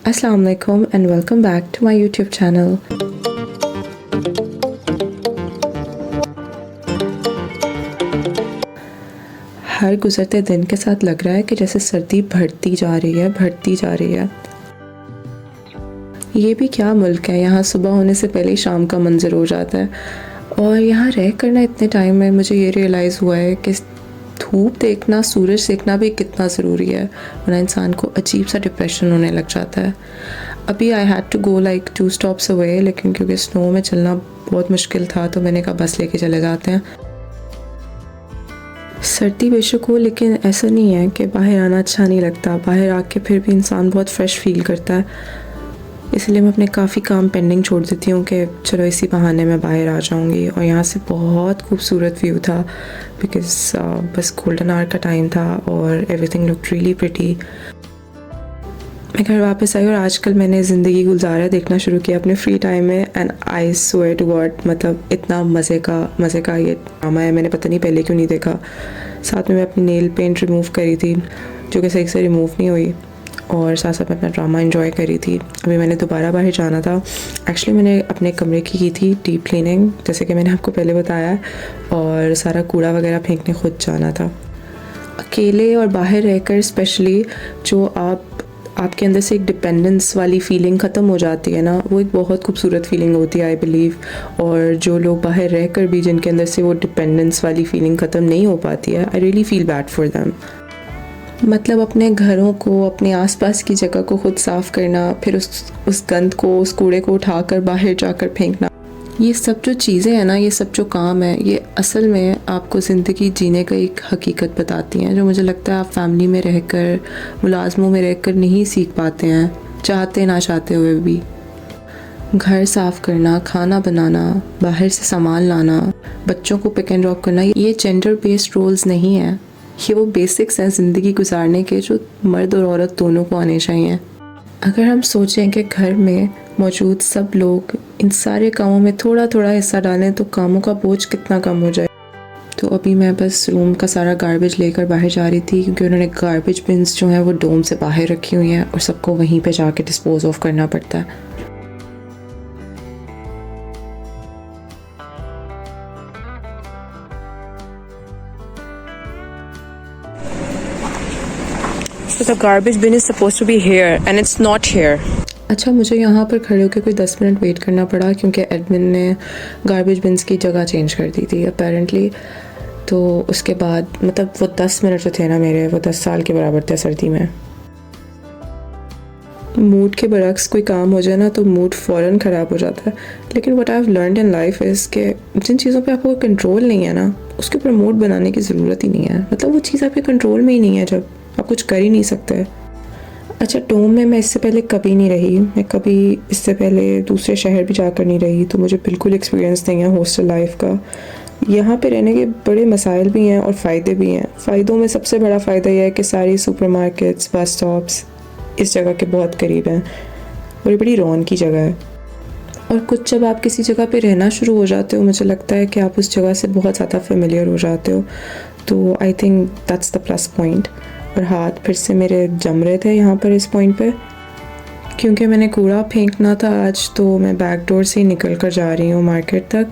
Assalamu alaikum and welcome back to my YouTube channel. हर गुजरते दिन के साथ लग रहा है कि जैसे सर्दी बढ़ती जा रही है। ये भी क्या मुल्क है, यहाँ सुबह होने से पहले ही शाम का मंजर हो जाता है। और यहाँ रह करना इतने टाइम में मुझे ये रियलाइज़ हुआ है कि धूप देखना, सूरज देखना भी कितना ज़रूरी है, वरना इंसान को अजीब सा डिप्रेशन होने लग जाता है। अभी I had to go like 2 stops away, लेकिन क्योंकि स्नो में चलना बहुत मुश्किल था तो मैंने कहा बस लेके चले जाते हैं। सर्दी बेशक हो, लेकिन ऐसा नहीं है कि बाहर आना अच्छा नहीं लगता। बाहर आके फिर भी इंसान बहुत फ्रेश फील करता है। इसलिए मैं अपने काफ़ी काम पेंडिंग छोड़ देती हूँ कि चलो इसी बहाने मैं बाहर आ जाऊँगी। और यहाँ से बहुत खूबसूरत व्यू था बिकॉज़ बस गोल्डन आवर का टाइम था और एवरीथिंग लुक्ड रियली प्रिटी। मैं घर वापस आई और आजकल मैंने ज़िंदगी गुजारा देखना शुरू किया अपने फ्री टाइम में। And I swear to God, मतलब इतना मज़े का ये ड्रामा है, मैंने पता नहीं पहले क्यों नहीं देखा। साथ में मैं अपनी नेल पेंट रिमूव करी थी जो कि सही से रिमूव नहीं हुई, और साथ साथ मैं अपना ड्रामा एंजॉय करी थी। अभी मैंने दोबारा बाहर जाना था। एक्चुअली मैंने अपने कमरे की थी डीप क्लीनिंग, जैसे कि मैंने आपको पहले बताया, और सारा कूड़ा वगैरह फेंकने खुद जाना था। अकेले और बाहर रहकर स्पेशली जो आपके अंदर से एक डिपेंडेंस वाली फीलिंग ख़त्म हो जाती है ना, वो एक बहुत खूबसूरत फीलिंग होती है आई बिलीव। और जो लोग बाहर रहकर भी जिनके अंदर से वो डिपेंडेंस वाली फीलिंग ख़त्म नहीं हो पाती है, I really feel bad for them. मतलब अपने घरों को, अपने आसपास की जगह को खुद साफ़ करना, फिर उस गंद को, उस कूड़े को उठाकर बाहर जाकर फेंकना, ये सब जो चीज़ें हैं ना, ये सब जो काम है, ये असल में आपको ज़िंदगी जीने का एक हकीकत बताती हैं, जो मुझे लगता है आप फैमिली में रहकर, मुलाजमों में रहकर नहीं सीख पाते हैं, चाहते ना चाहते हुए भी। घर साफ़ करना, खाना बनाना, बाहर से सामान लाना, बच्चों को पिक एंड ड्रॉप करना, ये जेंडर बेस्ड रोल्स नहीं हैं। ये वो बेसिक्स हैं ज़िंदगी गुजारने के जो मर्द और औरत दोनों को आने चाहिए। अगर हम सोचें कि घर में मौजूद सब लोग इन सारे कामों में थोड़ा थोड़ा हिस्सा डालें तो कामों का बोझ कितना कम हो जाए। तो अभी मैं बस रूम का सारा गार्बेज लेकर बाहर जा रही थी, क्योंकि उन्होंने गार्बेज बिन्स जो हैं वो डोम से बाहर रखी हुई हैं और सबको वहीं पे जाके डिस्पोज ऑफ करना पड़ता है। So the garbage bin is supposed to be here and it's not here. अच्छा, मुझे यहाँ पर खड़े होकर कोई 10 मिनट वेट करना पड़ा क्योंकि एडमिन ने गार्बेज बिन्स की जगह चेंज कर दी थी अपेरेंटली। तो उसके बाद मतलब वो 10 मिनट जो थे ना मेरे, वो 10 साल के बराबर थे सर्दी में। मूड के बरक्स कोई काम हो जाए ना तो मूड फ़ौरन ख़राब हो जाता है। लेकिन what I have learned in life is के जिन चीज़ों पे आपको कंट्रोल नहीं है ना, उसके ऊपर मूड बनाने की ज़रूरत ही नहीं है। मतलब वो चीज़ आपके कंट्रोल में ही नहीं है जब आप कुछ कर ही नहीं सकते। अच्छा, डोम में मैं इससे पहले कभी नहीं रही, मैं कभी इससे पहले दूसरे शहर भी जाकर नहीं रही, तो मुझे बिल्कुल एक्सपीरियंस नहीं है हॉस्टल लाइफ का। यहाँ पे रहने के बड़े मसाइल भी हैं और फ़ायदे भी हैं। फ़ायदों में सबसे बड़ा फ़ायदा यह है कि सारी सुपरमार्केट्स, बस स्टॉप्स इस जगह के बहुत करीब हैं और ये बड़ी रौनक की जगह है। और कुछ जब आप किसी जगह पे रहना शुरू हो जाते हो, मुझे लगता है कि आप उस जगह से बहुत ज़्यादा फेमिलियर हो जाते हो, तो I think that's the plus point. और हाथ फिर से मेरे जम रहे थे यहाँ पर इस पॉइंट पे, क्योंकि मैंने कूड़ा फेंकना था आज, तो मैं बैक डोर से ही निकल कर जा रही हूँ मार्केट तक,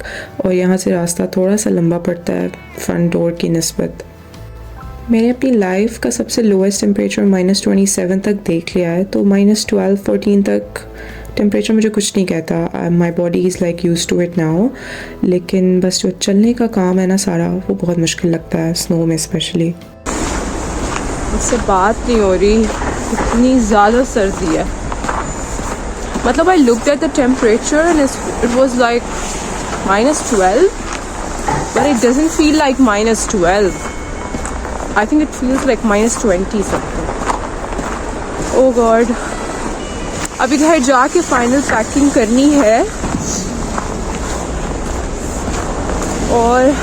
और यहाँ से रास्ता थोड़ा सा लंबा पड़ता है फ्रंट डोर की निस्बत। मैंने अपनी लाइफ का सबसे लोएस्ट टेम्परेचर -27 तक देख लिया है, तो -12-14 तक टेम्परेचर मुझे कुछ नहीं कहता। My body is like use to it now. लेकिन बस जो चलने का काम है ना सारा, वो बहुत मुश्किल लगता है स्नो में स्पेशली। इससे बात नहीं हो रही, इतनी ज़्यादा सर्दी है। मतलब I looked at the temperature and it was like -12, but it doesn't feel like -12. I think it feels like -20 something. Oh God, अभी घर जाके फाइनल पैकिंग करनी है और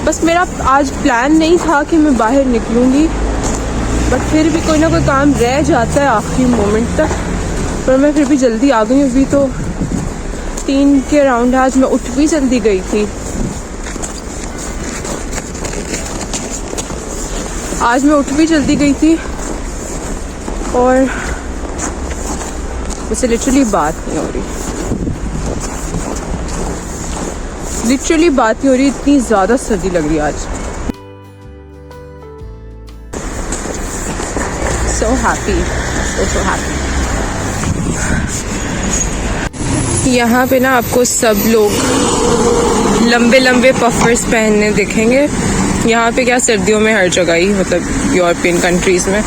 बस मेरा आज प्लान नहीं था कि मैं बाहर निकलूँगी, बट फिर भी कोई ना कोई काम रह जाता है आखिरी मोमेंट तक। पर मैं फिर भी जल्दी आ गई। अभी तो 3 के अराउंड आज मैं उठ भी जल्दी गई थी। और मुझसे लिटरली बात नहीं हो रही, लिटरली बात नहीं हो रही, इतनी ज़्यादा सर्दी लग रही है आज। So happy, so happy। यहाँ पे ना आपको सब लोग लंबे लंबे पफर्स पहनने दिखेंगे। यहाँ पे क्या, सर्दियों में हर जगह ही, मतलब यूरोपियन कंट्रीज़ में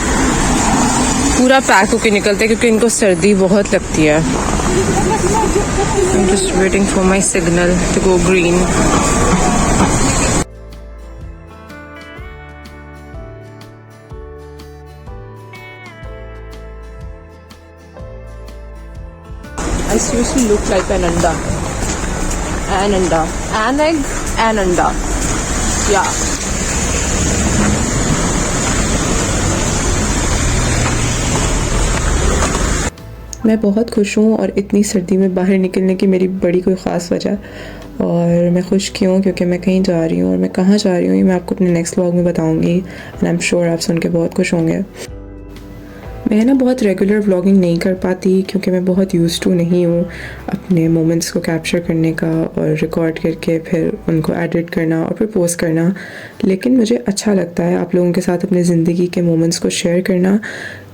पूरा पैक होके निकलते हैं क्योंकि इनको सर्दी बहुत लगती है। I'm just waiting for my signal to go green। I seriously look like an anda, an egg, an anda, yeah। मैं बहुत खुश हूँ और इतनी सर्दी में बाहर निकलने की मेरी बड़ी कोई ख़ास वजह, और मैं खुश क्यों, क्योंकि मैं कहीं जा रही हूँ और मैं कहाँ जा रही हूँ ये मैं आपको अपने नेक्स्ट व्लॉग में बताऊँगी। एंड आई एम श्योर आप सुन के बहुत खुश होंगे। मैं ना बहुत रेगुलर व्लॉगिंग नहीं कर पाती क्योंकि मैं बहुत यूज्ड टू नहीं हूँ अपने मोमेंट्स को कैप्चर करने का और रिकॉर्ड करके फिर उनको एडिट करना और फिर पोस्ट करना। लेकिन मुझे अच्छा लगता है आप लोगों के साथ अपने ज़िंदगी के मोमेंट्स को शेयर करना,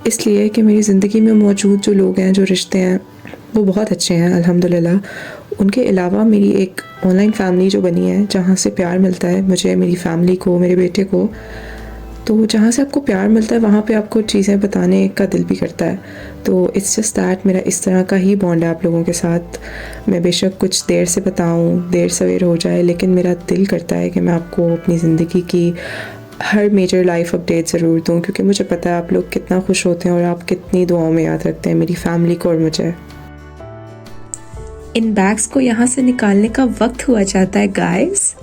इसलिए कि मेरी ज़िंदगी में मौजूद जो लोग हैं, जो रिश्ते हैं, वो बहुत अच्छे हैं अल्हम्दुलिल्लाह। उनके अलावा मेरी एक ऑनलाइन फैमिली जो बनी है, जहाँ से प्यार मिलता है मुझे, मेरी फैमिली को, मेरे बेटे को। तो जहाँ से आपको प्यार मिलता है वहाँ पे आपको चीज़ें बताने का दिल भी करता है। तो इट्स जस्ट दैट मेरा इस तरह का ही बॉन्ड है आप लोगों के साथ। मैं बेशक कुछ देर से बताऊँ, देर सवेर हो जाए, लेकिन मेरा दिल करता है कि मैं आपको अपनी ज़िंदगी की हर मेजर लाइफ अपडेट ज़रूर दूँ, क्योंकि मुझे पता है आप लोग कितना खुश होते हैं और आप कितनी दुआओं में याद रखते हैं मेरी फैमिली को और मुझे। इन बैग्स को यहाँ से निकालने का वक्त हुआ जाता है guys.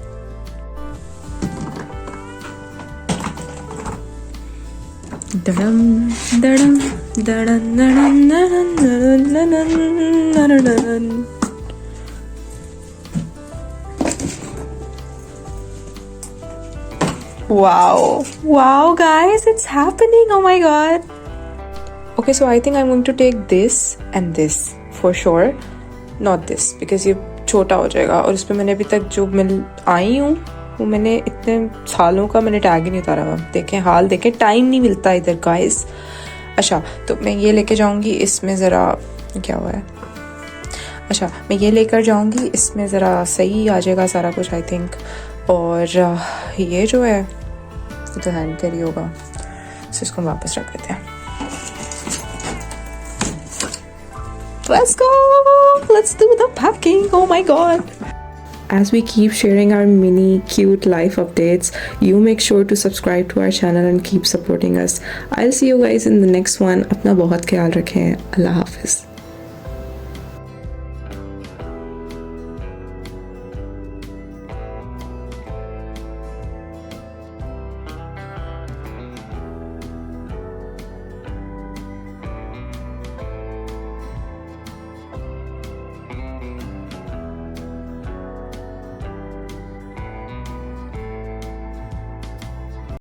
दड़म दड़म दड़न दड़न दड़न दड़न दड़न। Wow guys, it's happening, oh my god। Okay, so I think I'm going to take this and this for sure, not this because ये छोटा हो जाएगा और इस पर मैंने अभी तक जो मिल आई हूँ वो मैंने इतने सालों का मैंने टैग ही नहीं उतारा हुआ। देखें हाल, देखें, टाइम नहीं मिलता इधर गाइस। अच्छा, तो मैं ये लेके जाऊँगी, इसमें ज़रा क्या हुआ है, अच्छा मैं ये लेकर जाऊँगी, इसमें ज़रा सही आ जाएगा सारा कुछ आई थिंक। और ये जो है ये तो हैंड कैरी होगा, तो इसको वापस रख देते हैं। Let's go! Let's do the packing! Oh my god! As we keep sharing our mini cute life updates, you make sure to subscribe to our channel and keep supporting us. I'll see you guys in the next one. अपना बहुत ख्याल रखें। अल्लाह हाफिज़।